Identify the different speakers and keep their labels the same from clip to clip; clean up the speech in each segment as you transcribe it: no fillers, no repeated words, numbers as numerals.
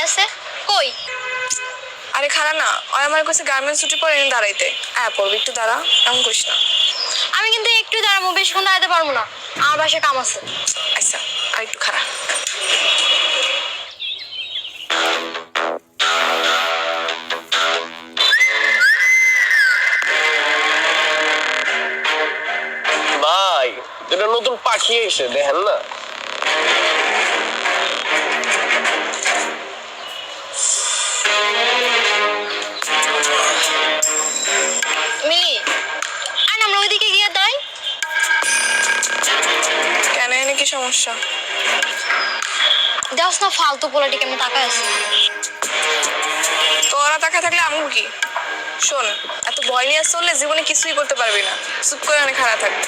Speaker 1: দাঁড়ায় আছে কই?
Speaker 2: আরে খারা না, ওই আমার কাছে গার্মেন্টস ছুটি পরে এনে দাঁড়াইতে। হ্যাঁ পড়বি, একটু দাঁড়া, এমন করিস না।
Speaker 1: আমি কিন্তু একটু দাঁড়াবো, বেশিক্ষণ দাঁড়াতে পারবো না, আমার বাসায় কাম আছে।
Speaker 2: আচ্ছা আর একটু খারা।
Speaker 3: ভাই এটা নতুন পাখি এসে দেখেন না।
Speaker 1: মিলি আর আমরা ওইদিকে গিয়ে দাঁড়াই।
Speaker 2: কেন, এনে কি সমস্যা?
Speaker 1: দেখছ না ফালতু পোলাটি কেমন তাকায় আছে।
Speaker 2: তোরা টাকা থাকলে আমু কি? শোন, এত ভয় নিয়ে চললে জীবনে কিছুই করতে পারবি না। চুপ করে অনেক খারাপ থাকবে।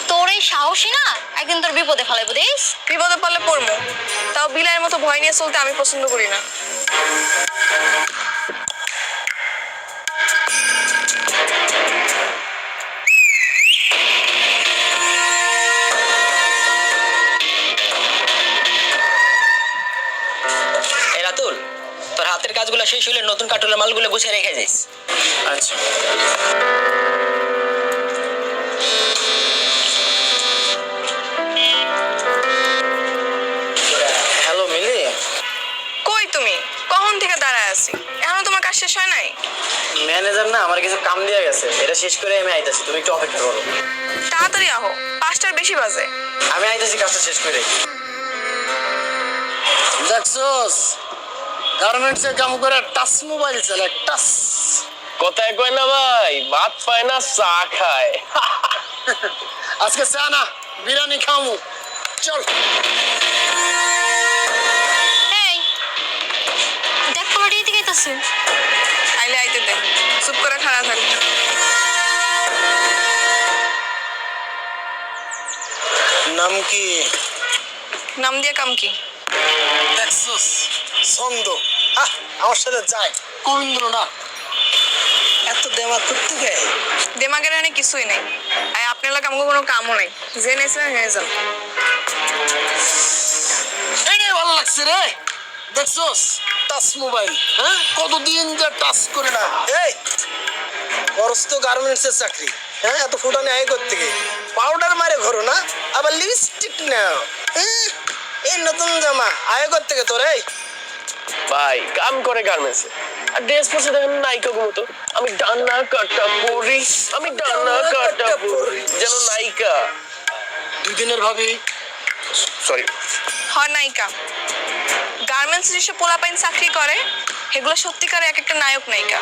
Speaker 1: তোর এই সাহসী না একদিন তোর বিপদে ফেলাইবো দেখিস।
Speaker 2: বিপদে পড়লে পড়বো, তাও বিলাইয়ের মতো ভয় নিয়ে চলতে আমি পছন্দ করি না।
Speaker 4: এই রাতুল, তোর হাতের কাজগুলো শেষ হলে নতুন কার্টুনের মালগুলো গুছিয়ে রেখে যাইস।
Speaker 3: আচ্ছা
Speaker 4: হ্যালো মিলি।
Speaker 2: কই তুমি? কখন থেকে দাঁড়ায় আছি, এখনো তোমার কাজ শেষ হয় নাই?
Speaker 4: ম্যানেজার না আমার কিছু কাম দিয়ে গেছে, এটা শেষ করে আমি আইতাছি, তুমি একটু অপেক্ষা করো।
Speaker 2: তাড়াতাড়ি আহো, 5টার বেশি বাজে।
Speaker 4: আমি আইতাছি কাজটা শেষ করে।
Speaker 5: দেখছোস গার্মেন্টসে কাম করে টাচ মোবাইল চালায়, টাচ।
Speaker 3: কথায় কয় না ভাই, ভাত পায় না চা খায়।
Speaker 5: আজকে চা না বিরিয়ানি খামু, চল।
Speaker 1: এই দেখ পোলাটি এদিকে আইতাছে।
Speaker 2: আইলে আইতে দে, চুপ করে খারাপ থাকবে।
Speaker 5: নাম কি?
Speaker 2: নাম দিয়ে কাম কি?
Speaker 5: দেখছোস ছন্দ, আমার সাথে যায় কবীন্দ্র না। এত দেওয়া করতে গায়ে
Speaker 2: দেমাগের এনে কিছুই নেই। আর আপনার এলাকা আমাকে কোনো কামও নাই, যে নেছিলেন হয়ে যান।
Speaker 5: এটাই ভালো লাগছে রে। দেখছোস টাচ মোবাইল, হ্যাঁ কতদিন যে টাচ করে না। এই খরচ তো গার্মেন্টসের চাকরি, হ্যাঁ এত ফুটানি আয় করতে গিয়ে পাউডার মারে ঘরো না, আবার লিপস্টিক নাও। এই নতুন জামা আয় করতে গে তোর। এই
Speaker 3: ভাই কাম করে গার্মেন্টসে, আর ড্রেস পরছে দেখেন নায়িকা মতো। আমি ডানা কাটা পরি, আমি ডানা কাটা পরি যেন নায়িকা।
Speaker 5: 2 দিনের ভাবি
Speaker 3: সরি।
Speaker 2: হয় নায়িকা। গার্মেন্টস যেসব পোলাপাইন চাকরি করে সেগুলো সত্যিকারে এক একটা নায়ক নায়িকা।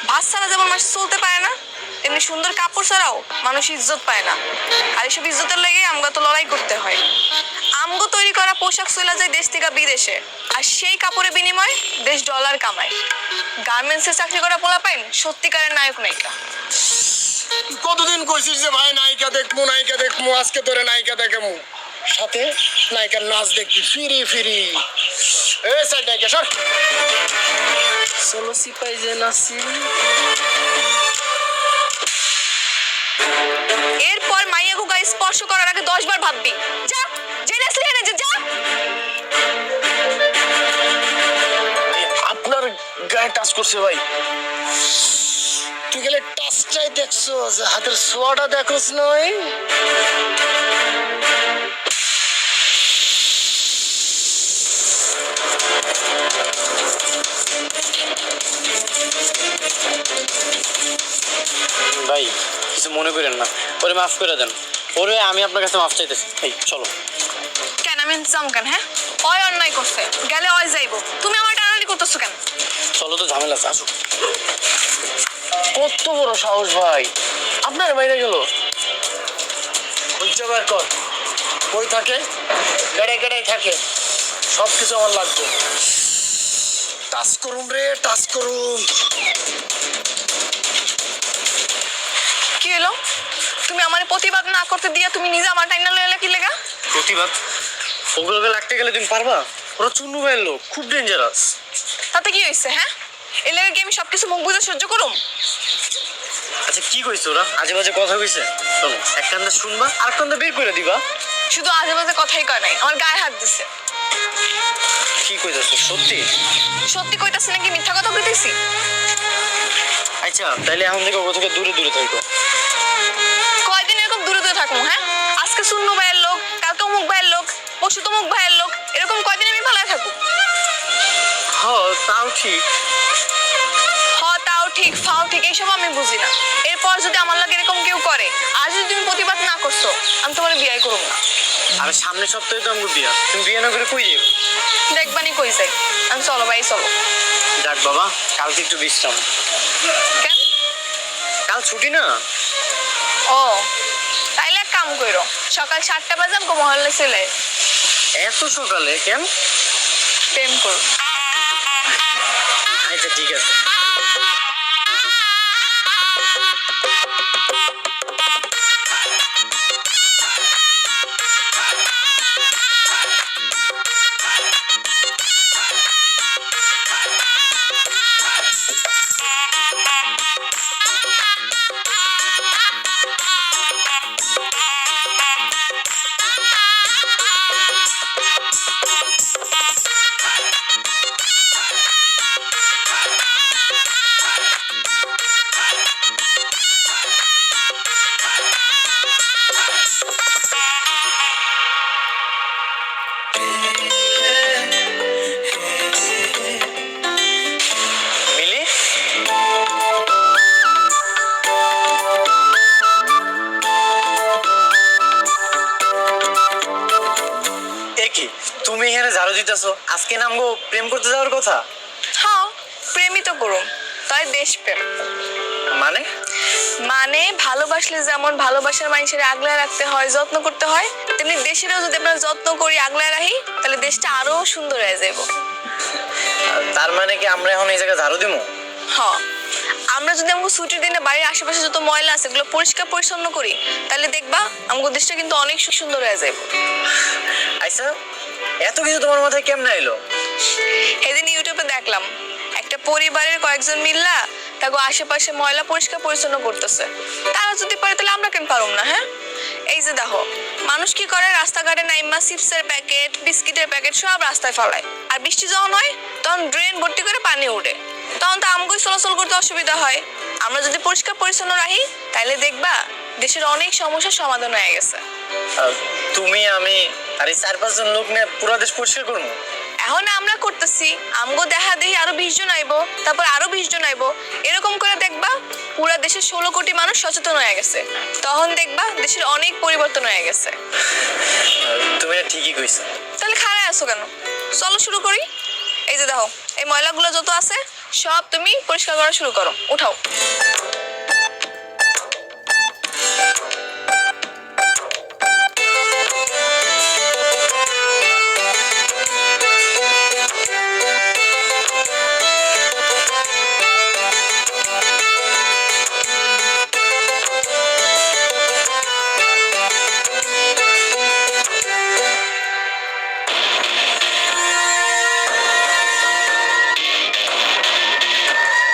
Speaker 2: ভাত ছাড়া যেমন মানুষ চলতে পারে না, তেমনি সুন্দর কাপড় ছাড়াও মানুষ ইজ্জত পায় না। আর এইসব ইজ্জতের লেগে আমগো তো লড়াই করতে হয়। আমগো তৈরি করা পোশাক চলে যায় দেশ থেকে বিদেশে, আর সেই কাপড়ের বিনিময়ে দেশ ডলার কামায়। গার্মেন্টসে চাকরি করা পোলাপাইন সত্যিকারের নায়ক নায়িকা।
Speaker 5: কতদিন কইছিস যে ভাই নায়িকা দেখমু, নায়িকা দেখমু, আজকে তোরে নায়িকা দেখামু, সাথে নায়িকার নাচ দেখবি ফিরি ফিরি। এই সাইড নায়িকা সর। চলো সিপাই যে নাচি।
Speaker 2: এরপর মাইয়া গুগা স্পর্শ করার আগে 10 বার ভাববি। যা, যে নেসলি এনে যা।
Speaker 3: আপনার গায়ে টাচ করছে ভাই।
Speaker 5: তুই গেলে টাচটাই দেখছো, যে হাতের ছোঁয়াটা দেখোস নয়।
Speaker 4: ভাই কিছু মনে করেন না, ওরে মাফ করে দেন। ওরে আমি আপনার কাছে মাফ চাইতেছি। এই চলো।
Speaker 2: কেন আমি যাম কেন? হ্যাঁ, অয় অন্যায় করছে, গেলে অয় যাইবো। তুমি আমার টানাটানি করতেছো কেন?
Speaker 4: চলো তো ঝামেলা আছে, আসো।
Speaker 3: কত বড় সাহস ভাই, আপনার বাইরে গেল।
Speaker 5: খুঁজতে বার কর, কই থাকে? কেড়ে কেড়ে থাকে, সব কিছু আমার লাগবে। টাচ করুন রে, টাচ করুন।
Speaker 2: কি হলো? তুমি আমার প্রতিবাদ না করতে দিয়া তুমি নিজে আমার টাইনা লইলা কি লেগা?
Speaker 4: প্রতিবাদ? ওগুলোকে লাগতে গেলে তুমি পারবা? ওরা চুন্নু ভাইয়ের লোক, খুব ডেঞ্জারাস।
Speaker 2: তাতে কি হয়েছে? হ্যাঁ, এর লেগে কি আমি সবকিছু মুখ বুঝে সহ্য করুম?
Speaker 4: আচ্ছা কি কইছো ওরা? আজে বাজে কথা কইছে? শোনো, এক কান্দে শুনবা আর কান্দে বের করে দিবা।
Speaker 2: শুধু আজে বাজে কথাই কয় নাই, আমার গায়ে হাত দিছে।
Speaker 4: কি কইতাছো সত্যি?
Speaker 2: সত্যি কইতাছি নাকি মিথ্যা কথা কইতেছি?
Speaker 4: আচ্ছা তাইলে এখন থেকে ওগো থেকে দূরে দূরে থাকো।
Speaker 2: কয়দিন এরকম দূরে দূরে থাকবো? হ্যাঁ, আজকে শূন্য ভাইয়ের লোক, কালকে অমুক ভাইয়ের লোক, পরশু তমুক ভাইয়ের লোক, এরকম কয়দিন আমি ভালো থাকবো?
Speaker 4: হ তাও ঠিক।
Speaker 2: হ তাও ঠিক, ফাও ঠিক, এইসব আমি বুঝি না। এরপর যদি আমার লাগে এরকম কেউ করে, আর যদি তুমি প্রতিবাদ না করছো, আমি তোমার বিয়ে করবো না।
Speaker 4: আরে সামনের সপ্তাহে তো আমাকে বিয়া, তুমি বিয়ে না করে কই যাবো?
Speaker 2: দেখবানি কই যাই। আমি চলো ভাই চলো।
Speaker 4: যাক বাবা, কালকে একটু বিশ্রাম।
Speaker 2: কেন?
Speaker 4: কাল ছুটি না।
Speaker 2: ও তাইলে এক কাম করো, সকাল 7টা বাজে আমাকে মহল্লা চলে
Speaker 4: এত সকালে কেন?
Speaker 2: প্রেম করো।
Speaker 4: আচ্ছা ঠিক আছে। মিলি, কি তুমি এখানে ঝাড়ু দিতেছো? আজকে নামগো প্রেম করতে যাওয়ার কথা।
Speaker 2: হ্যাঁ, প্রেমই তো করুম, তাই দেশপ্রেম।
Speaker 4: মানে?
Speaker 2: মানে ভালোবাসলে যেমন ভালোবাসার মানুষের আগলায় রাখতে হয়, যত্ন করতে হয়, তেমনি দেশেরও যদি আমরা যত্ন করি, আগলায় রাখি, তাহলে দেশটা আরো সুন্দর হয়ে যাব।
Speaker 4: তার মানে কি আমরা এখন এই জায়গায় ঝাড়ু দিমু?
Speaker 2: হ্যাঁ, আমরা যদি আমাকে ছুটির দিনে বাড়ির আশেপাশে যত ময়লা আছে এগুলো পরিষ্কার পরিচ্ছন্ন করি, তাহলে দেখবা আমাদের দেশটা কিন্তু অনেক সুন্দর হয়ে যাব।
Speaker 4: আচ্ছা, এত কিছু তোমার মাথায় কেমনে এলো?
Speaker 2: সেদিন ইউটিউবে দেখলাম একটা পরিবারের কয়েকজন মিল্লা তাকে আশেপাশে ময়লা পরিষ্কার পরিচ্ছন্ন করতেছে। তারা যদি পারে তাহলে আমরা কেন পারুম না? হ্যাঁ, এই যে দেখো মানুষ কি করে, রাস্তাঘাটে নাইমা চিপসের প্যাকেট, বিস্কিটের প্যাকেট সব রাস্তায় ফেলায়, আর বৃষ্টি যখন হয় তখন ড্রেন ভর্তি করে পানি উঠে, তখন তো আমগোই চলাচল করতে অসুবিধা হয়। আমরা যদি পরিষ্কার পরিচ্ছন্ন রাখি তাহলে দেখবা দেশের অনেক সমস্যার সমাধান হয়ে গেছে।
Speaker 4: তুমি আমি আর এই 4-5 জন লোক নিয়ে পুরো দেশ পরিষ্কার করবো?
Speaker 2: এখন আমরা করতেছি, আমগো দেখা দেখি আরো 20 জন আইবো, তারপর আরো 20 জন আইবো, এরকম করে দেখবা পুরা দেশের 16 কোটি মানুষ সচেতন হয়ে গেছে। তখন দেখবা দেশের অনেক পরিবর্তন হয়ে গেছে।
Speaker 4: তুমি না ঠিকই কইছো।
Speaker 2: তাহলে খাড়ায় আছো কেন? চলো শুরু করি। এই যে দেখো এই ময়লাগুলো যত আছে সব তুমি পরিষ্কার করা শুরু করো, উঠাও।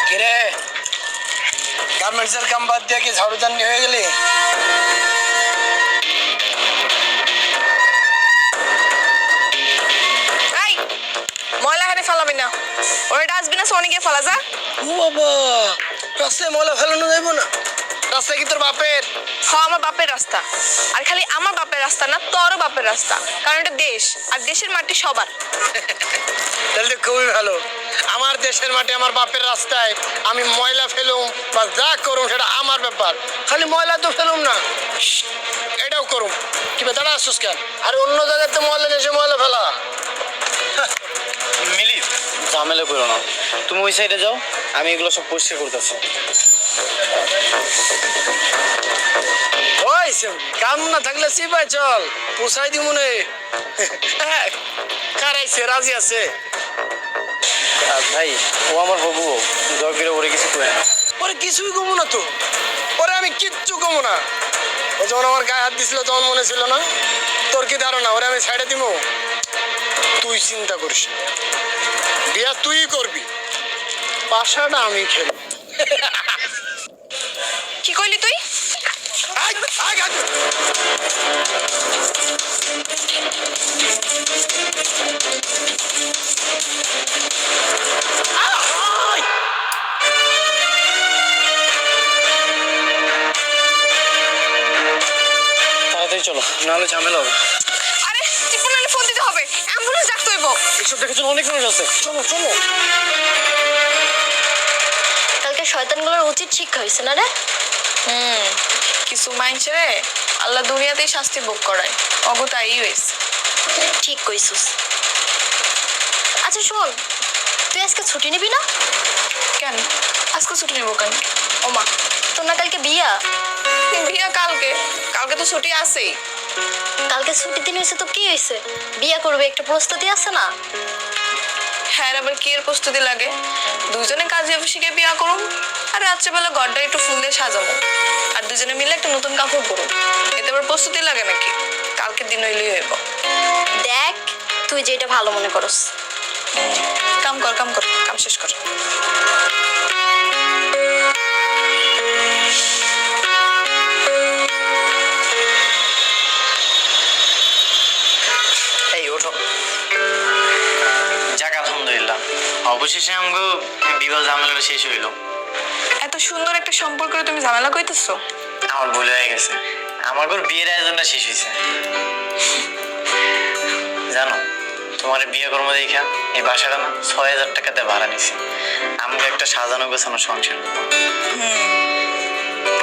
Speaker 5: কিরে, গার্মেন্টসের কাম বাদ দিয়ে কি ঝাড়ুদানি হয়ে গেলি?
Speaker 2: এই ময়লা এখানে ফেলাবি না, ওরা ডাস্টবিন আছে অনেকে ফেলা যা।
Speaker 5: ও বাবা, রাস্তায় ময়লা ফেলানো যাইব না? রাস্তায় কি তোর বাপের?
Speaker 2: আমার বাপের রাস্তা, আর খালি আমার বাপের রাস্তা না, তোরও বাপের রাস্তা, কারণ এটা দেশ, আর দেশের মাটি সবার।
Speaker 5: তাহলে তো খুবই ভালো। আমার দেশের মাটি আমার বাপের রাস্তায় আমি ময়লা ফেলুম বা যা করুম সেটা আমার ব্যাপার, খালি ময়লা তো ফেলুম না, এটাও করুম। কিংবা দাঁড়া আসুস কেন? আর অন্য জায়গাতে ময়লা দেশে ময়লা ফেলা।
Speaker 4: মিলি, ঝামেলা করো না, তুমি ওই সাইডে যাও, আমি এগুলো সব পরিষ্কার করতেছি।
Speaker 5: ওই কাম না থাকলে সিপাই চল, পোষাই দি মনে। কারাইছে, রাজি আছে।
Speaker 4: ভাই ও আমার বাবু, দয়া করে ওরে কিছু করে না।
Speaker 5: ওরে কিছুই কমো না তো, ওরে আমি কিচ্ছু কমো না। ও যখন আমার গায়ে হাত দিছিল তখন মনে ছিল না? তোর কি ধারণা ওরে আমি ছেড়ে দিব? তুই চিন্তা করিস, বিয়া তুই করবি, পাশাটা আমি খেলব।
Speaker 2: কি কইলি তুই?
Speaker 4: তাড়াতাড়ি চলো, নাহলে ঝামেলা হবে।
Speaker 2: আরে টিপু নানি ফোন দিতে হবে, অ্যাম্বুলেন্স ডাকতে হইব।
Speaker 4: এসব দেখার জন্য অনেক মানুষ আছে, চলো চলো।
Speaker 1: কালকে শয়তানগুলোর উচিত শিক্ষা হয়েছে না রে?
Speaker 2: কিছু মাইনছে রে আল্লাহ দুনিয়াতেই শাস্তি ভোগ করায়, অগতাই হয়েছে।
Speaker 1: ঠিক কইছিস। আচ্ছা শোন, তুই আজকে ছুটি নিবি না?
Speaker 2: কেন আজকে ছুটি নেবো কেন?
Speaker 1: ওমা, তোর না কালকে বিয়া?
Speaker 2: বিয়া কালকে, কালকে তো ছুটি আছেই।
Speaker 1: কালকে ছুটির দিন হয়েছে তো কি হয়েছে? বিয়া করবে একটা প্রস্তুতি আছে না?
Speaker 2: হ্যাঁ আবার কি এর প্রস্তুতি লাগে? দুজনে কাজে অফিসে গিয়ে বিয়া করুম, আর রাত্রেবেলা ঘরটা একটু ফুল দিয়ে সাজাবো, আর দুজনে মিলে একটা নতুন কাপড় পরুম। এতে আবার প্রস্তুতি লাগে নাকি? কালকের দিন হইলেই হইব।
Speaker 1: দেখ, তুই যেটা ভালো মনে করস।
Speaker 2: কাম কর কাম কর, কাম শেষ কর।
Speaker 4: এই ওঠো। যাক আলহামদুলিল্লাহ, অবশেষে আমগো বিবাহ ঝামেলাটা শেষ হইলো।
Speaker 2: এত সুন্দর একটা সম্পর্কে তুমি ঝামেলা কইতেছো?
Speaker 4: আমার ভুল হয়ে গেছে, আমার ঘর বিয়ের আয়োজনটা শেষ হয়েছে। জানো, তোমার বিয়ে কর্ম দেখা এই বাসাটা না ৬,০০০ টাকাতে ভাড়া নিছি। আমাকে একটা সাজানো গোছানো সংসার।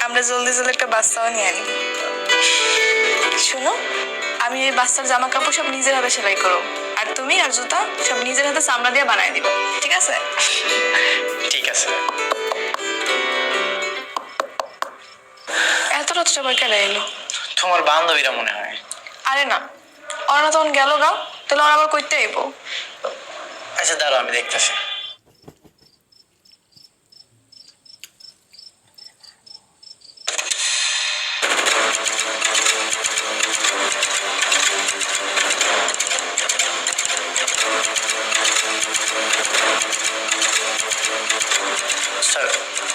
Speaker 2: আমরা জলদি জলদি একটা বাচ্চাও নিয়ে আনি। শোনো, আমি এই বাচ্চার জামা কাপড় সব নিজের হাতে সেলাই করো, আর তুমি আর জুতা সব নিজের হাতে চামড়া দিয়ে বানায় দিবে, ঠিক আছে?
Speaker 4: ঠিক আছে।
Speaker 2: এত রাতটা আবার কেন এলো?
Speaker 4: তোমার বান্ধবীরা মনে হয়।
Speaker 2: আরে না, ওরা না তখন গেল গা, তাহলে ওরা আবার কইতে আইব।
Speaker 4: আচ্ছা দাঁড়াও, আমি দেখতেছি। স্যার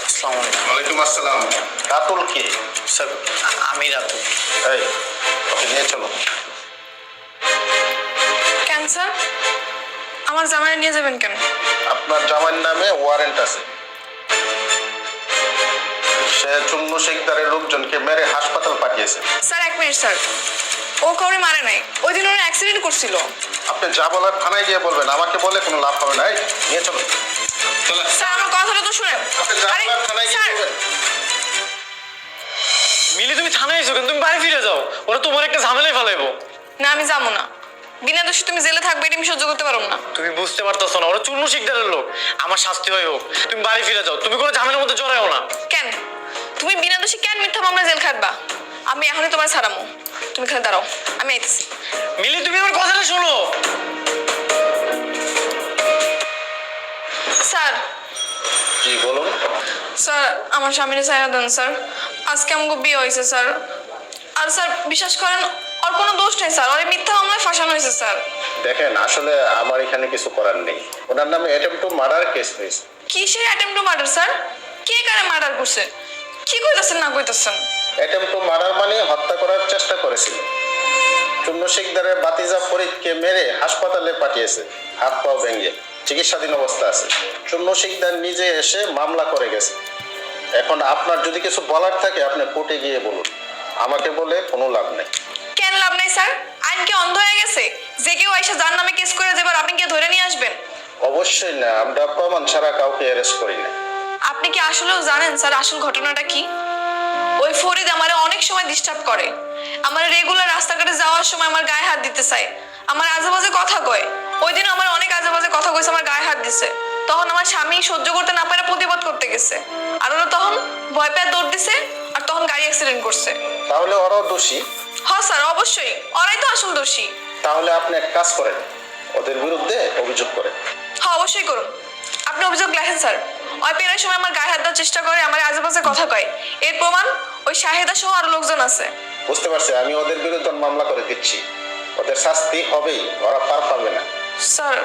Speaker 4: আসসালামু আলাইকুম।
Speaker 6: ওয়ালাইকুম আসসালাম। রাতুল কে?
Speaker 4: স্যার আমি রাতুল।
Speaker 6: এই, ওকে নিয়ে চলো।
Speaker 2: কেন স্যার? আমার জামাই নিয়ে যাবেন কেন?
Speaker 6: আপনার জামাইয়ের নামে ওয়ারেন্ট আছে। সে চুন্নু শেখদারের লোকজনকে মেরে হাসপাতাল পাঠিয়েছে।
Speaker 2: স্যার এক মিনিট স্যার, ও কাউরে মারে নাই, ওই দিন ওরা অ্যাক্সিডেন্ট করছিল।
Speaker 6: আপনি যা বলার থানায় গিয়ে বলবেন, আমাকে বলে কোনো লাভ হবে না। এই, নিয়ে চলো। চলো।
Speaker 2: স্যার আমার কথাটা তো শুনেন।
Speaker 6: আপনি যা
Speaker 2: আরে
Speaker 6: বলার থানায় গিয়ে
Speaker 2: স্যার,
Speaker 6: বলবেন।
Speaker 4: মিলি তুমি থানায় এসো কেন? তুমি বাড়ি ফিরে যাও, ওরা তোমার একটা ঝামেলায় ফেলাইবো।
Speaker 2: না আমি যাবো না, বিনা দোষে তুমি জেলে থাকবে এটা আমি সহ্য করতে পারবো না।
Speaker 4: তুমি বুঝতে পারতেছো না, ওরা চূর্ণ শিকদারের লোক। আমার শাস্তি হয় হোক, তুমি বাড়ি ফিরে যাও, তুমি কোনো ঝামেলার মধ্যে জড়াও না।
Speaker 2: কেন তুমি বিনা দোষে কেন মিথ্যা মামলা জেল খাটবা? আমি এখনই তোমার ছাড়ামো, তুমি এখানে দাঁড়াও, আমি আইতেছি।
Speaker 4: মিলি তুমি আমার কথাটা শোনো।
Speaker 2: স্যার,
Speaker 6: জি বলুন।
Speaker 2: স্যার আমার স্বামীর ছায়া দেন স্যার, আজকে আমাকে বিয়ে হয়েছে স্যার। আর স্যার বিশ্বাস করেন, ওর কোনো দোষ নেই স্যার, ওর মিথ্যা মামলায় ফাঁসানো হয়েছে স্যার।
Speaker 6: দেখেন, আসলে আমার এখানে কিছু করার নেই। ওনার নামে অ্যাটেম্পট টু মার্ডার কেস হয়েছে।
Speaker 2: কিসের অ্যাটেম্প টু মার্ডার স্যার? কে কারে মার্ডার করছে? কি কইতাছেন না কইতাছেন?
Speaker 6: অ্যাটেম্পট টু মার্ডার মানে হত্যা করার চেষ্টা করেছিল। চুন্নু শেখদারের বাতিজা ফরিদকে মেরে হাসপাতালে পাঠিয়েছে, হাত পাও ভেঙে চিকিৎসাধীন অবস্থা আছে। চুন্নু শেখদার নিজে এসে মামলা করে গেছে। এখন আপনার যদি কিছু বলার থাকে আপনি কোর্টে গিয়ে বলুন, আমাকে বলে কোনো লাভ নেই।
Speaker 2: কেন লাভ নাই স্যার? আইন কি অন্ধ হয়ে গেছে? যে কেউ এসে যার নামে কেস করে যাবার আপনি কি ধরে নিয়ে আসবেন?
Speaker 6: অবশ্যই না, আমরা প্রমাণ ছাড়া কাউকে অ্যারেস্ট করি না।
Speaker 2: আপনি কি আসলেও জানেন স্যার আসল ঘটনাটা কি? ওই ফরিদ আমারে অনেক সময় ডিস্টার্ব করে, আমার রেগুলার রাস্তাঘাটে যাওয়ার সময় আমার গায়ে হাত দিতে চায়, আমার আজেবাজে কথা কয়। ওই দিন আমার অনেক আজেবাজে কথা কইছে, আমার গায়ে হাত দিছে। তখন আমার স্বামী সহ্য করতে না পারে প্রতিবাদ করতে গেছে, আর ওরা তখন ভয় পেয়ে দৌড় দিছে, আর তখন গাড়ি অ্যাক্সিডেন্ট করছে।
Speaker 6: তাহলে ওরাও দোষী?
Speaker 2: হ্যাঁ স্যার অবশ্যই, ওরাই তো আসল দোষী।
Speaker 6: তাহলে আপনি এক কাজ করেন, ওদের বিরুদ্ধে অভিযোগ করেন।
Speaker 2: হ্যাঁ অবশ্যই করুন, আপনি অভিযোগ লেখেন স্যার। ওই পেরার সময় আমার গায়ে হাত দেওয়ার চেষ্টা করে, আমার আজেবাজে কথা কয়, এর প্রমাণ ওই শাহেদা সহ আরো লোকজন আছে।
Speaker 6: বুঝতে পারছি, আমি ওদের বিরুদ্ধে মামলা করে দিচ্ছি। ওদের শাস্তি হবেই, ওরা পার পাবে না।
Speaker 2: স্যার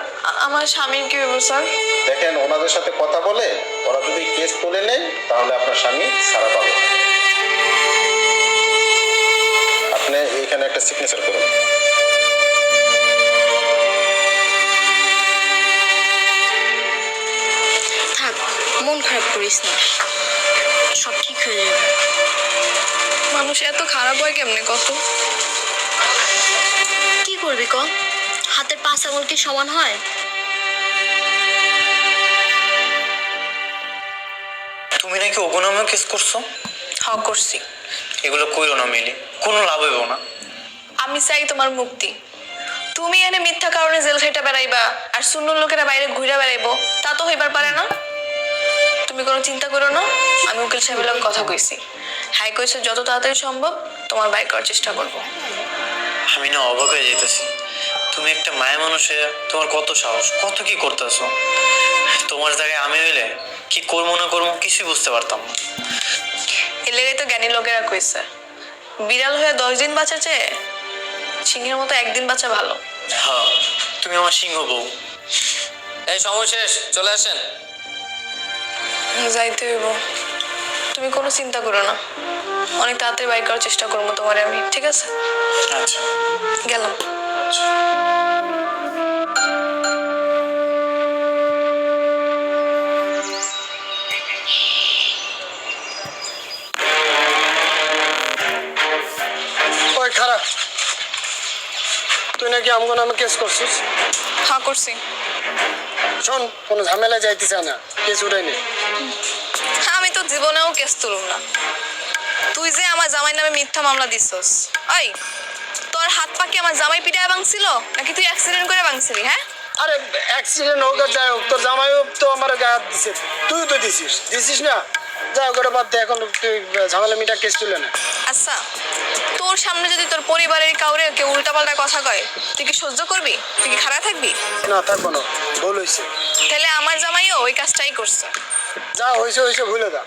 Speaker 2: আমার স্বামীর কি হইব স্যার?
Speaker 6: দেখেন, ওনাদের সাথে কথা বলে ওরা যদি কেস তুলে নেয় তাহলে আপনার স্বামী ছাড়া পাবে। এখানে একটা সিগনেচার করুন।
Speaker 1: থাক, মন খারাপ করিস না, সব ঠিক হয়ে যাবে।
Speaker 2: মানুষ এত খারাপ হয় কেমনে কত?
Speaker 1: কি করবি ক? হাতের 5 আঙুল কি সমান হয়?
Speaker 4: তুমি নাকি ওগো নামেও কেস করছো?
Speaker 2: হ্যাঁ করছি।
Speaker 4: এগুলো কইরো না মিলি, কোনো লাভ হইব না।
Speaker 2: আমি চাই তোমার মুক্তি। তুমি এনে মিথ্যা কারণে জেল খাইটা বেড়াইবা আর শূন্য লোকেরা বাইরে ঘুরে বেড়াইবো, তা তো হইবার পারে না। তুমি কোনো চিন্তা করো না, আমি উকিল সাহেবের লগে কথা কইছি। হ্যাঁ কইছে যত তাড়াতাড়ি সম্ভব তোমার বাই করার চেষ্টা করবো।
Speaker 4: আমি না অবাক হয়ে যেতেছি, তুমি একটা মায়া মানুষে তোমার কত সাহস, কত কি করতেছো। তোমার জায়গায় আমি হইলে কি করবো না করবো কিছুই বুঝতে পারতাম না।
Speaker 2: এর লেগে তো জ্ঞানী লোকেরা কইছে, বিড়াল হয়ে 10 দিন বাঁচা চেয়ে সিংহের মতো একদিন বাঁচা ভালো।
Speaker 4: হ্যাঁ, তুমি আমার সিংহ বউ।
Speaker 3: এই সময় শেষ, চলে আসেন।
Speaker 2: যাইতে হইব। তুমি কোনো চিন্তা করো না, অনেক তাড়াতাড়ি বাই করার চেষ্টা করবো তোমারে আমি, ঠিক আছে?
Speaker 4: আচ্ছা
Speaker 2: গেলাম।
Speaker 4: আচ্ছা।
Speaker 5: ওই খারাপ, তুই নাকি আমগো নামে কেস করছিস?
Speaker 2: হ্যাঁ করছি।
Speaker 5: শোন, কোনো ঝামেলা যাইতে চায় না, কেস উঠাই নে।
Speaker 2: হ্যাঁ, আমি তো জীবনেও কেস তুলুম না। তুই যে আমার জামাই নামে মিথ্যা মামলা দিছস, ওই তোর হাত পা কি আমার জামাই পিটায় ভাঙছিল নাকি তুই অ্যাক্সিডেন্ট করে ভাঙছিলি? হ্যাঁ,
Speaker 5: আরে অ্যাক্সিডেন্ট হোক আর যাই হোক, তোর জামাইও তো আমার গায়ে হাত দিছে, তুইও তো দিছিস না? যাই হোক, ওটা বাদ দে, এখন তুই ঝামেলা মিটা কেস তুলে না।
Speaker 2: আচ্ছা, তোর সামনে যদি তোর পরিবারের কাউরে কেউ উল্টাপাল্টা কথা কয়, তুই কি সহ্য করবি? তুই কি খারাপ থাকবি?
Speaker 5: না, থাকবো না, ভুল হয়েছে।
Speaker 2: তাহলে আমার জামাইও ওই কাজটাই করছে।
Speaker 5: যা হয়েছে ভুলে দা,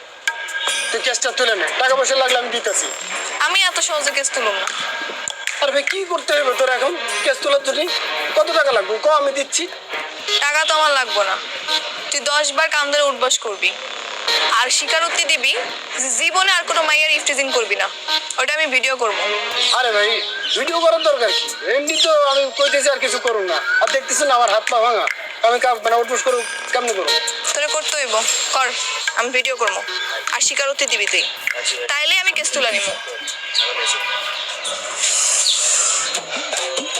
Speaker 5: তুই কেসটা তুলে নে, টাকা পয়সা লাগলে আমি দিতেছি।
Speaker 2: আমি এত সহজে কেস তুলুম না।
Speaker 5: আর ভাই কি করতে হবে তোর এখন কেস তোলার জন্য? কত টাকা লাগবে ক, আমি দিচ্ছি।
Speaker 2: টাকা তো আমার লাগবো না, তুই 10 বার কান ধরে উঠবস করবি আর স্বীকারোক্তি দিবি যে জীবনে আর কোনো মাইয়ার ইফটিজিং করবি না। ওটা আমি ভিডিও করবো।
Speaker 5: আরে ভাই, ভিডিও করার দরকার কি? এমনি তো আমি কইতেছি আর কিছু করুন না, আর দেখতেছি না আমার হাত পা ভাঙা, আমি মানে উঠবস করুক কেমনি করবো?
Speaker 2: তোরে করতে হইব, কর, আমি ভিডিও করবো আর স্বীকারোক্তি দিবি তুই, তাইলে আমি কেস তুলে নিব।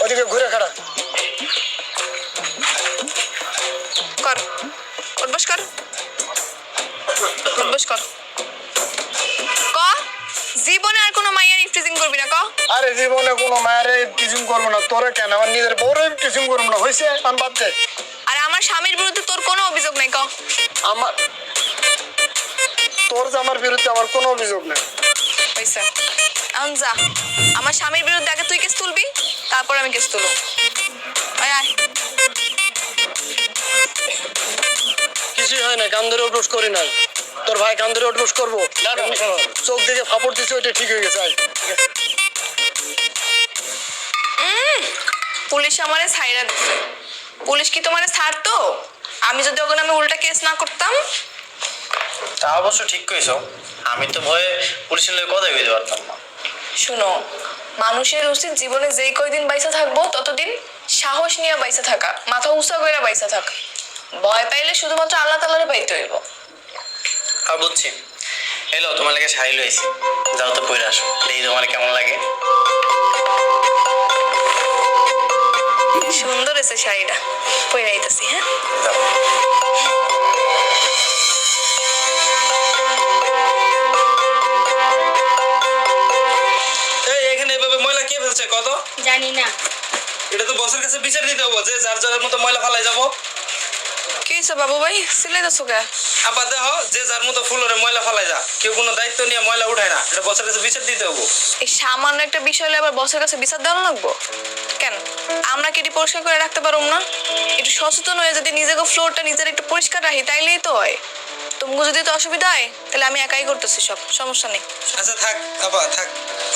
Speaker 5: ওদিকে ঘুরে খাড়া
Speaker 2: কর, উঠবস কর, উঠবস কর। ক, জীবনে আর কোনো মাইয়ার ইফটিজিং করবি না, ক।
Speaker 5: আরে জীবনে কোনো মায়ের টিচিং করবো না, তোরে কেন, আমার নিজের বউরে টিচিং করবো না, হয়েছে আমি বাদ দে।
Speaker 2: আর আমার স্বামীর বিরুদ্ধে তোর কোনো অভিযোগ নাই, ক।
Speaker 5: আমার তোর জামার বিরুদ্ধে আমার কোনো অভিযোগ নেই।
Speaker 2: হয়েছে, এখন যা, আমার স্বামীর বিরুদ্ধে আগে তুই কেস তুলবি, তারপর আমি কেস তুলব। আয় আয়।
Speaker 5: কিছুই হয় না, কান ধরে উঠবস করি নাই, তোর ভাই কান ধরে উঠবস করবো?
Speaker 3: না, না, না।
Speaker 5: চোখ দিকে ফাপড় দিচ্ছে, ওইটা ঠিক হয়ে গেছে। আয়।
Speaker 2: পুলিশ আমারে ছাইরা দিছে। পুলিশ কি তোমারে ছাড়তো? আমি যদি ওখানে আমি উল্টা কেস না করতাম?
Speaker 4: তা অবশ্য ঠিক কইছো, আমি তো ভয়ে পুলিশের লোক কথাই কইতে পারতাম না।
Speaker 2: শোনো, মানুষের উচিত জীবনে যেই কয়দিন বাইসা থাকবো ততদিন সাহস নিয়ে বাইসা থাকা, মাথা উঁচা কইরা বাইসা থাকা। ভয় পাইলে শুধুমাত্র আল্লাহ তাআলারে পাইতে হইব।
Speaker 4: আর বুঝছি, এলো তোমার লাগে শাড়ি লইছি, যাও তো পরে আসো, দেখি তোমার কেমন লাগে।
Speaker 2: সুন্দর এসে শাড়িটা, পরে আইতাছি। হ্যাঁ,
Speaker 4: যাও।
Speaker 7: এই এখানে এভাবে ময়লা কে ফেলছে কত?
Speaker 1: জানি না।
Speaker 7: এটা তো বসের কাছে বিচার দিতে হবে যে যার যার মতো ময়লা ফালাই যাবো।
Speaker 2: কি হয়েছে বাবু ভাই, সিলাইতেছো কে?
Speaker 7: আবার দেখো যে যার মতো ফুলরে ময়লা ফালাই যা, কেউ কোনো দায়িত্ব নিয়ে ময়লা উঠায় না, এটা বসের কাছে বিচার দিতে হবে।
Speaker 2: এই সামান্য একটা বিষয় হলে আবার বসের কাছে বিচার দেওয়া লাগবো কেন? আমরা কি এটি পরিষ্কার করে রাখতে পারুম না? একটু সচেতন হয়ে যদি নিজেকে ফ্লোরটা নিজের একটু পরিষ্কার রাখি তাইলেই তো হয়। তোমাকে যদি তো অসুবিধা হয় তাহলে আমি একাই করতেছি, সব সমস্যা নেই।
Speaker 7: আচ্ছা থাক, আবার থাক,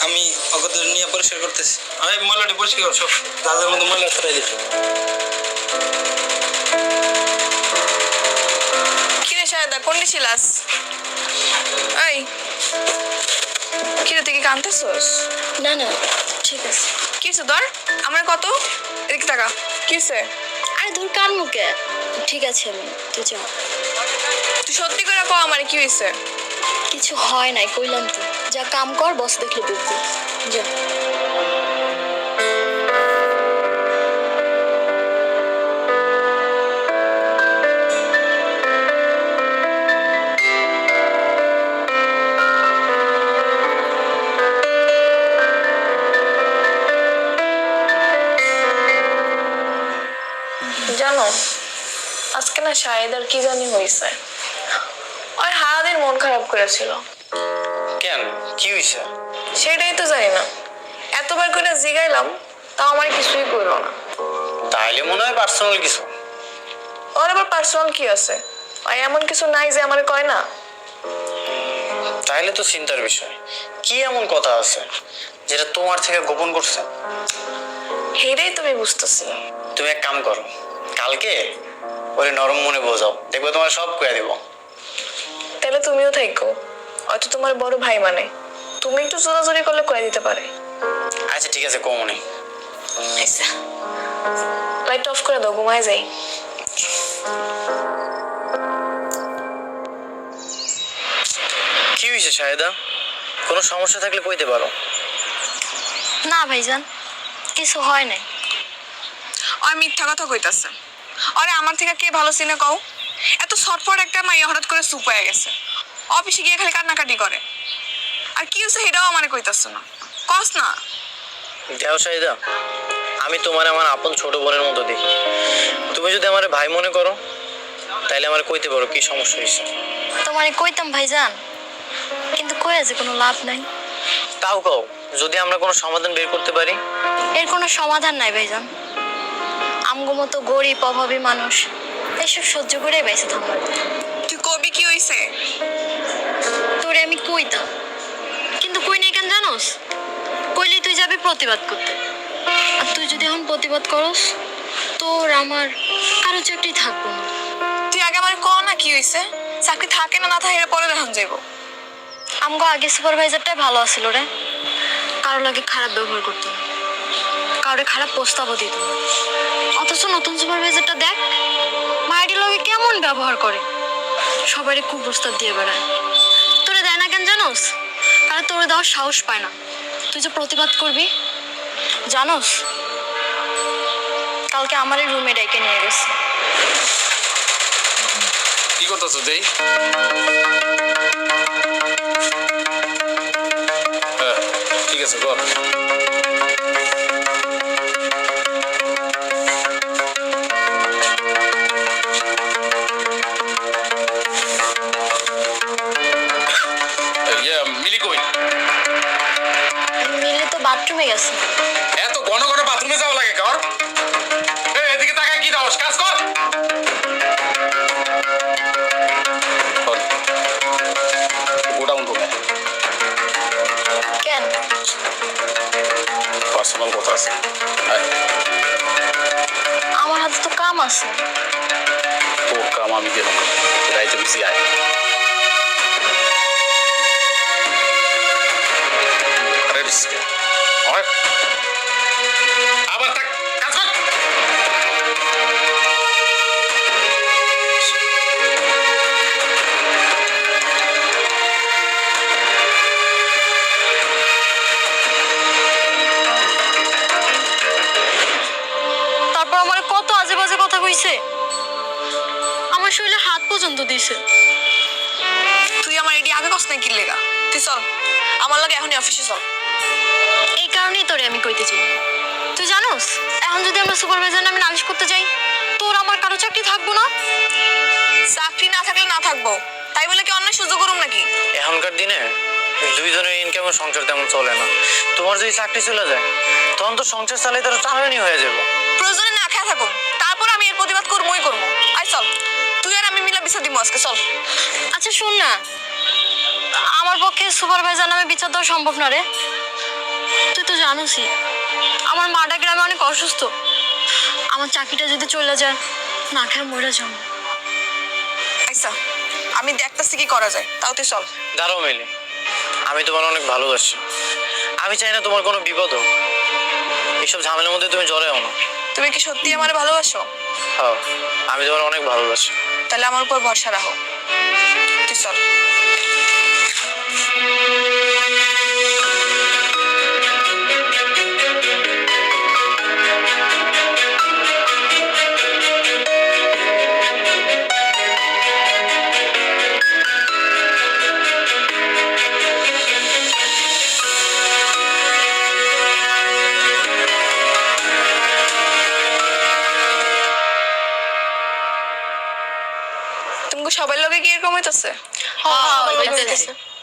Speaker 7: আমি অগদের নিয়ে পরিষ্কার করতেছি। আমি ময়লাটি পরিষ্কার করো, সব যার যার মতো ময়লা ফেলাই দিচ্ছি।
Speaker 2: কিরে শায়দা, কোনটি ছিলাস? এই কিরে, তুই কি কাঁদতেছস?
Speaker 1: না না, ঠিক আছে।
Speaker 2: কি হয়েছে তোর? আমার কত? এদিকে টাকা কি হয়েছে?
Speaker 1: আরে দূর কার মুখে। ঠিক আছে আমি, তুই যা।
Speaker 2: তুই সত্যি করে কও আমার কি হয়েছে?
Speaker 1: কিছু হয় নাই, কইলাম তো। যা কাম কর, বস দেখলে বুঝবি। যা।
Speaker 2: জানো আজকে না শাহেদার কি জানি হয়েছে, ওই সারাদিন মন খারাপ করেছিল।
Speaker 4: কেন, কি হয়েছে?
Speaker 2: সেটাই তো জানি না, এতবার করে জিগাইলাম তাও আমার কিছুই করলো না।
Speaker 4: তাইলে মনে হয় পার্সোনাল কিছু।
Speaker 2: ওর আবার পার্সোনাল কি আছে? ওই এমন কিছু নাই যে আমার কয় না।
Speaker 4: তাইলে তো চিন্তার বিষয়। কি এমন কথা আছে যেটা তোমার থেকে গোপন করছে?
Speaker 2: হেরেই তুমি বুঝতেছি।
Speaker 4: তুমি এক কাম করো, কালকে ওরে নরম মনে বোঝাও, দেখবে তোমার সব কইয়া দিব।
Speaker 2: তাহলে তুমিও থাকো, হয়তো তোমার বড় ভাই মানে তুমি একটু জোরাজোরি করলে কয়ে দিতে পারে।
Speaker 4: আচ্ছা ঠিক আছে, কমনি।
Speaker 2: আচ্ছা লাইট অফ করে দাও, ঘুমায় যাই।
Speaker 4: কি হয়েছে শাহেদা? কোনো সমস্যা থাকলে কইতে পারো।
Speaker 1: না ভাইজান, কিছু হয় নাই।
Speaker 2: ওই মিথ্যা কথা কইতাছে। আরে আমার থেকে কে ভালো চিনে কও? এত ছটফট একটা মাইয়া হঠাৎ করে চুপ হয়ে গেছে, অফিসে গিয়ে খালি কান্নাকাটি করে। আর কি হচ্ছে সেটাও আমারে কইতাছে না, কস না।
Speaker 4: দেও শাহেদা, আমি তোমার আমার আপন ছোট বোনের মতো দেখি। তুমি যদি আমার ভাই মনে করো তাইলে আমার কইতে পারো কি সমস্যা হয়েছে।
Speaker 1: তোমারে কইতাম ভাইজান, কিন্তু কয়ে যে কোনো লাভ নাই।
Speaker 4: তাও কও, যদি আমরা কোনো সমাধান বের করতে পারি।
Speaker 1: এর কোনো সমাধান নাই ভাইজান। আমগো মতো গরিব অভাবী মানুষ এসব সহ্য করে বেঁচে থাকবার।
Speaker 2: তুই কবি কি হইছে?
Speaker 1: তোরে আমি কইতাম, কিন্তু কই নাই কেন জানোস? কইলে তুই যাবি প্রতিবাদ করতে, আর তুই যদি এখন প্রতিবাদ করস তোর আমার কারো চাকরি থাকবো না।
Speaker 2: তুই আগে আমার ক না কি হইছে? চাকরি থাকে না না থাকে এটা পরে দেখান যাইব।
Speaker 1: আমগো আগে সুপারভাইজারটাই ভালো আছিল রে, কারো লাগে খারাপ ব্যবহার করতো না, কারোর খারাপ প্রস্তাবও দিত না। অথচ নতুন সুপারভাইজারটা দেখ, মায়ের লগে কেমন ব্যবহার করে, সবারই খুব প্রস্তাব দিয়ে বেড়ায়। তোরে দেয় না কেন জানোস? কারণ তোরে দেওয়ার সাহস পায় না। তুই যে প্রতিবাদ করবি জানোস, কালকে আমার এই রুমে ডেকে নিয়ে গেছে।
Speaker 8: কি করতেছ দেই? হ্যাঁ ঠিক আছে কর। মিলি কই?
Speaker 1: মিলে তো বাথরুমে গেছে।
Speaker 8: এত ঘন ঘন বাথরুমে যাওয়া লাগে কর। এদিকে তাকায় কি দাও, কাজ কর। গোডাউন রুমে
Speaker 1: কেন?
Speaker 8: পার্সোনাল কথা আছে।
Speaker 1: আমার হাতে তো কাম আছে।
Speaker 8: তোর কাম আমি গেল, রাইতে বেশি আয়। আবার থাক, কাজ কর।
Speaker 1: তারপর আমার কত আজে বাজে কথা কইছে, আমার শরীরে হাত পর্যন্ত দিছে।
Speaker 2: তুই আমার এটি আগে কস না কি লেগা? তুই চল আমার লাগে এখনই অফিসে চল।
Speaker 1: এই কারণেই তোরে আমি কইতে চাই, তুই জানোস এখন যদি আমরা সুপারভাইজার নামে নালিশ করতে যাই তোর আমার কারো চাকরি থাকবো না।
Speaker 2: চাকরি না থাকলে না থাকবো, তাই বলে কি অন্য সুযোগ করুম নাকি?
Speaker 4: এখনকার দিনে দুইজনের ইনকামের সংসার তেমন চলে না। তোমার যদি চাকরি চলে যায় তখন তো সংসার চালাই তারা টানানি হয়ে যাবে।
Speaker 2: প্রয়োজনে না খেয়ে থাকুম, তারপর আমি এর প্রতিবাদ করবোই করবো। আয় চল, তুই আর আমি মিলা বিচার দিব আজকে, চল।
Speaker 1: আচ্ছা শোন না, আমার পক্ষে সুপারভাইজার নামে বিচার দেওয়া সম্ভব না রে। তুই তো জানোসই আমার মাটা গ্রামে অনেক অসুস্থ, আমার চাকরিটা যদি চলে যায় না খেয়ে মরে যাবো।
Speaker 2: আচ্ছা আমি দেখতেছি কি করা যায়, তাও তুই চল।
Speaker 4: দাঁড়াও মিলি, আমি তোমার অনেক ভালোবাসি। আমি চাই না তোমার কোনো বিপদ হোক। এইসব ঝামেলার মধ্যে তুমি জড়াও না।
Speaker 2: তুমি কি সত্যি আমার ভালোবাসো?
Speaker 4: হ্যাঁ, আমি তোমার অনেক ভালোবাসি।
Speaker 2: তাহলে আমার উপর ভরসা রাখো। তুই চল। তুমি সবার লগে কি এরকম হইতেছে?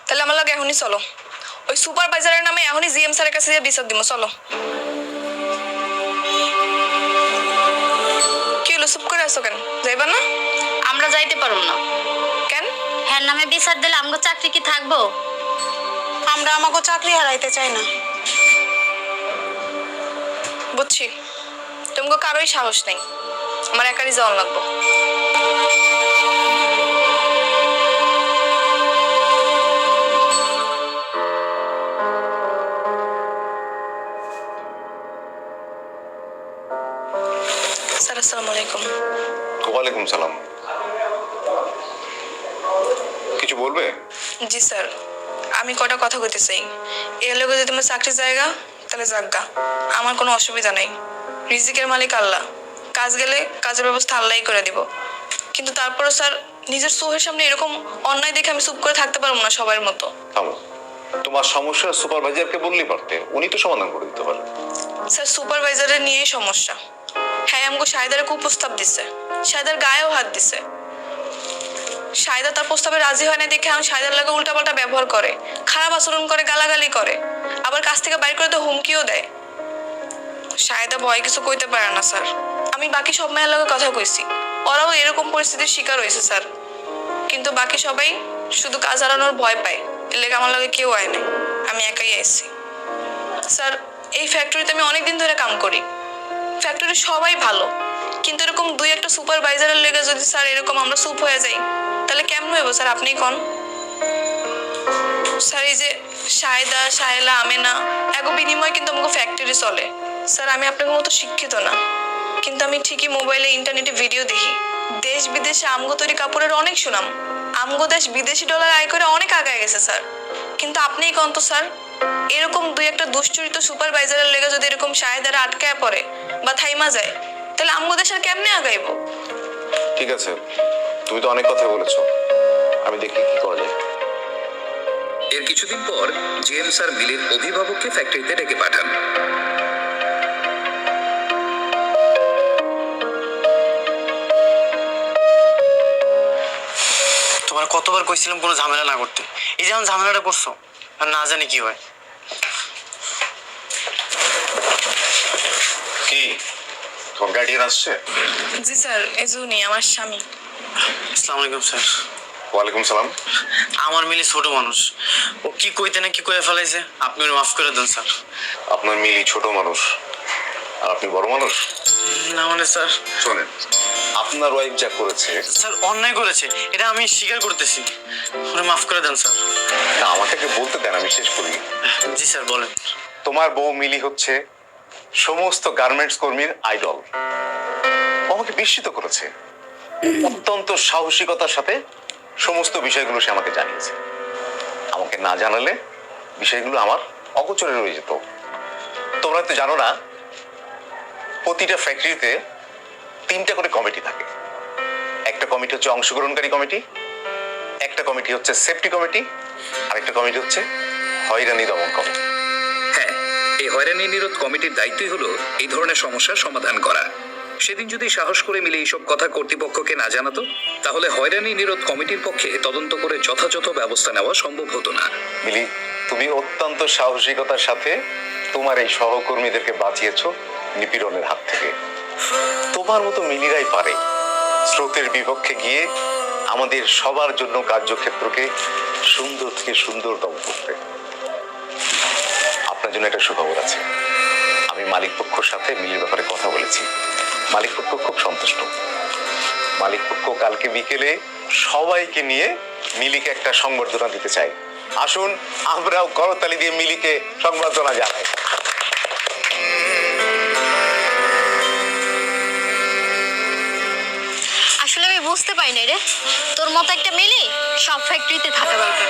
Speaker 2: তাহলে আমার লগে এখনই চলো। ওই সুপারভাইজারের নামে এখনই জিএম স্যারের কাছে গিয়ে বিচার দিব। চলো। কি হলো, চুপ করে আছো কেন? যাইবা না?
Speaker 1: আমরা যাইতে পারুম না।
Speaker 2: কেন?
Speaker 1: হ্যাঁ নামে বিচার দিলে আমগো চাকরি কি থাকবো?
Speaker 9: আমরা আমাকে চাকরি হারাইতে চাই না।
Speaker 2: বুঝছি, তোমাকে কারোই সাহস নেই। আমার একারই যাওয়ান লাগবো। স্যার আসসালামু আলাইকুম।
Speaker 10: ওয়ালাইকুম সালাম। কিছু বলবে?
Speaker 2: জি স্যার, আমি কটা কথা কইতে চাই। এর লগে যদি তোমার চাকরি জায়গা তাহলে যাজ্ঞা, আমার কোনো অসুবিধা নেই। রিজিকের মালিক আল্লাহ, কাজ গেলে কাজের ব্যবস্থা আল্লাহই করে দিব। কিন্তু তারপরে স্যার, নিজের চোখের সামনে এরকম অন্যায় দেখে আমি চুপ করে থাকতে পারবো না সবার মতো।
Speaker 10: থামো, তোমার সমস্যা সুপারভাইজারকে বললেই পারতে, উনি তো সমাধান করে দিতে পারেন।
Speaker 2: স্যার সুপারভাইজারের নিয়েই সমস্যা। হ্যাঁ আমাকে শাহিদার কুপ্রস্তাব দিছে, শাহিদার গায়েও হাত দিছে। শাহিদা তার প্রস্তাবে রাজি হয় না দেখে আমি শাহিদার লাগে উল্টাপাল্টা ব্যবহার করে, খারাপ আচরণ করে, গালাগালি করে, আবার কাছ থেকে বাইর করে তো হুমকিও দেয়। শাহিদা ভয় কিছু কইতে পারে না স্যার। আমি বাকি সব মেয়ের লগে কথা কইছি, ওরাও এরকম পরিস্থিতির শিকার হয়েছে স্যার। কিন্তু বাকি সবাই শুধু কাজ হারানোর ভয় পায়, এর লেগে আমার লগে কেউ আয় নাই, আমি একাই আইছি। স্যার এই ফ্যাক্টরিতে আমি অনেকদিন ধরে কাম করি, ফ্যাক্টরির সবাই ভালো, কিন্তু এরকম দুই একটা সুপারভাইজারের লেগে যদি স্যার এরকম আমরা চুপ হয়ে যাই তাহলে কেমন হইব স্যার? আপনি কোন স্যার? এই যে শাহেদা, শাহেলা, আমেনা এগো বিনিময় কিন্তু আমাকে ফ্যাক্টরি চলে। স্যার আমি আপনার মতো শিক্ষিত না, কিন্তু আমি ঠিকই মোবাইলে ইন্টারনেটে ভিডিও দেখি, দেশ বিদেশে আমগো তৈরি কাপড়ের অনেক সুনাম, আমগো দেশ বিদেশি ডলার আয় করে অনেক আগায় গেছে স্যার। কিন্তু আপনিই কোন তো স্যার, এরকম দুই একটা দুশ্চরিত সুপারভাইজারের লেগে যদি এরকম শাহেদারা আটকায় পড়ে বা থাইমা যায় তাহলে আমগো দেশ আর কেমনে আগাইব?
Speaker 10: ঠিক আছে, তুমি তো অনেক কথা বলেছো, আমি দেখি কি করা যায়।
Speaker 11: এর কিছুদিন পর জিএম স্যার মিলের অভিভাবককে ফ্যাক্টরিতে ডেকে পাঠান।
Speaker 4: তোমার কতবার কইছিলাম কোনো ঝামেলা না করতে, এই যেমন ঝামেলাটা করছো, আর না জানি কি হয়।
Speaker 10: কি তোমার গার্ডিয়ান আসছে?
Speaker 2: জি স্যার, এজুনি আমার স্বামী।
Speaker 4: আসসালামু আলাইকুম স্যার।
Speaker 10: ওয়ালাইকুম সালাম।
Speaker 4: আমার মিলি ছোট মানুষ, ও কি কইতে না কি কয়ে ফেলাইছে, আপনি ওর মাফ করে দেন স্যার।
Speaker 10: আপনার মিলি ছোট মানুষ আর আপনি বড় মানুষ?
Speaker 4: না মানে স্যার,
Speaker 10: শোনেন, আপনার ওয়াইফ যা করেছে,
Speaker 4: স্যার অন্যায় করেছে, এটা আমি স্বীকার করতেছি, ওরে মাফ করে দেন স্যার।
Speaker 10: না আমাকে বলতে দেন, আমি শেষ করি।
Speaker 4: জি স্যার বলেন।
Speaker 10: তোমার বউ মিলি হচ্ছে সমস্ত গার্মেন্টস কর্মীর আইডল। ও আমাকে বিস্মিত করেছে, অত্যন্ত সাহসিকতার সাথে সমস্ত বিষয়গুলো সে আমাকে জানিয়েছে। আমাকে না জানালে বিষয়গুলো আমার অগোচরে রয়ে যেত। তোমরা তো জানো না, প্রতিটা ফ্যাক্টরিতে 3টা করে কমিটি থাকে। একটা কমিটি হচ্ছে অংশগ্রহণকারী কমিটি, একটা কমিটি হচ্ছে সেফটি কমিটি, আর একটা কমিটি হচ্ছে হয়রানি দমন কমিটি।
Speaker 11: হ্যাঁ, এই হয়রানি নিরোধ কমিটির দায়িত্বই হলো এই ধরনের সমস্যার সমাধান করা। সেদিন যদি সাহস করে মিলে এইসব কথা কর্তৃপক্ষকে না জানাতো তাহলে হয়রানি নিরোধ কমিটির পক্ষে তদন্ত করে যথাযথ ব্যবস্থা নেওয়া সম্ভব হতো না।
Speaker 10: মিলি, তুমি অত্যন্ত সাহসিকতার সাথে তোমার এই সহকর্মীদেরকে বাঁচিয়েছো নিপীড়নের হাত থেকে। তোমার মতো মিলিরাই পারে স্রোতের বিপক্ষে গিয়ে আমাদের সবার জন্য কার্যক্ষেত্রকে সুন্দর থেকে সুন্দরতম করতে। আপনার জন্য একটা সুখবর আছে, আমি মালিক পক্ষের সাথে মিলির ব্যাপারে কথা বলেছি। মালিক পক্ষ খুব সন্তুষ্ট। মালিক পক্ষ কালকে বিকেলে সবাইকে নিয়ে মিলিকে একটা সংবর্ধনা দিতে চাই। আসুন আমরাও করতালি দিয়ে মিলিকে সংবর্ধনা জানাই।
Speaker 1: বুঝতে পারি নাই রে, তোর মতো একটা মিলি সব ফ্যাক্টরিতে থাকা দরকার।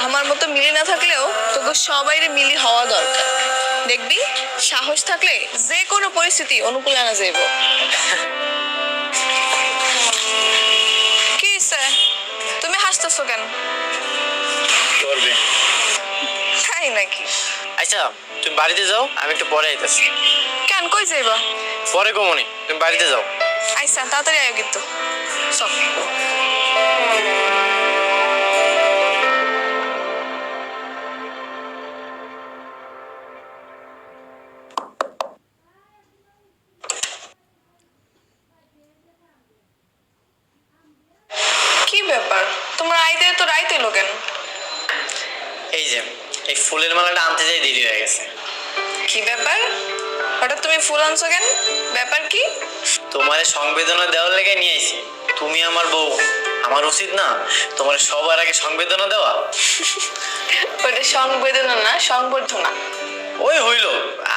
Speaker 2: আমার মতো মিলি না থাকলেও তোকে সবাইরে মিলি হওয়া দরকার। দেখবি সাহস থাকলে যে কোনো পরিস্থিতি অনুকূলে আনা যাইব। কি হইছে? তুমি হাসতেছো কেন?
Speaker 4: করবে।
Speaker 2: তাই নাকি?
Speaker 4: আচ্ছা তুমি বাড়িতে যাও, আমি একটু পরে আইতাছি।
Speaker 2: কেন, কই যাইবা?
Speaker 4: পরে কমনি, তুমি বাড়িতে যাও।
Speaker 2: আইসা তাড়াতাড়ি আয় কিন্তু। চল। কি ব্যাপার, তোমার আইতে তো রাইত হইলো কেন?
Speaker 4: এই যে এই ফুলের মালাটা আনতে যাই দেরি হয়ে গেছে।
Speaker 2: কি ব্যাপার, হঠাৎ তুমি ফুল আনছো কেন? ব্যাপার কি?
Speaker 4: তোমার সংবেদনা দেওয়ার লেগে নিয়ে আইছি। তুমি আমার বউ, আমার উচিত না তোমার সবার আগে সংবেদনা দেওয়া?
Speaker 2: ওটা সংবেদনা না, সংবর্ধনা।
Speaker 4: ওই হইল,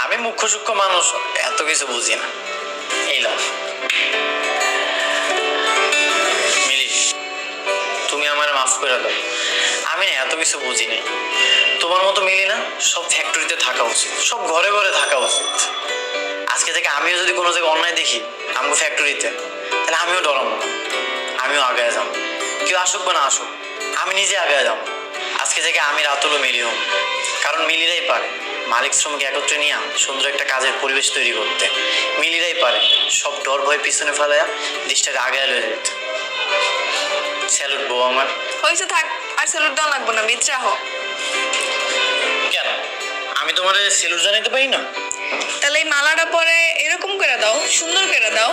Speaker 4: আমি মুখ্য সূক্ষ্ম মানুষ, এত কিছু বুঝি না। এই লো মিলি, তুমি আমার মাফ করে দাও, আমি না এত কিছু বুঝি নাই। তোমার মতো মিলি না সব ফ্যাক্টরিতে থাকা উচিত, সব ঘরে ঘরে থাকা উচিত। আজকে থেকে আমিও যদি কোনো জায়গায় অন্যায় দেখি আমাকে ফ্যাক্টরিতে, তাহলে আমিও ডরাবো না, আমিও আগে যাবো। কেউ আসুক বা না আসুক, আমি নিজে আগে যাবো। আজকে থেকে আমি রাতুলও মিলি হব, কারণ মিলিরাই পারে মালিক শ্রমিক একত্রে নিয়ে সুন্দর একটা কাজের পরিবেশ তৈরি করতে। মিলিরাই পারে সব ডর ভয় পিছনে ফেলাইয়া দেশটাকে আগে লয়ে যেতে। স্যালুট বউ আমার।
Speaker 2: হয়েছে, থাক, আর স্যালুট দেওয়া লাগবো না, বিদ্রাহ।
Speaker 4: কেন, আমি তোমার স্যালুট জানাইতে পারি না?
Speaker 2: তাহলে এই মালাটা পরে এরকম করে দাও, সুন্দর করে দাও।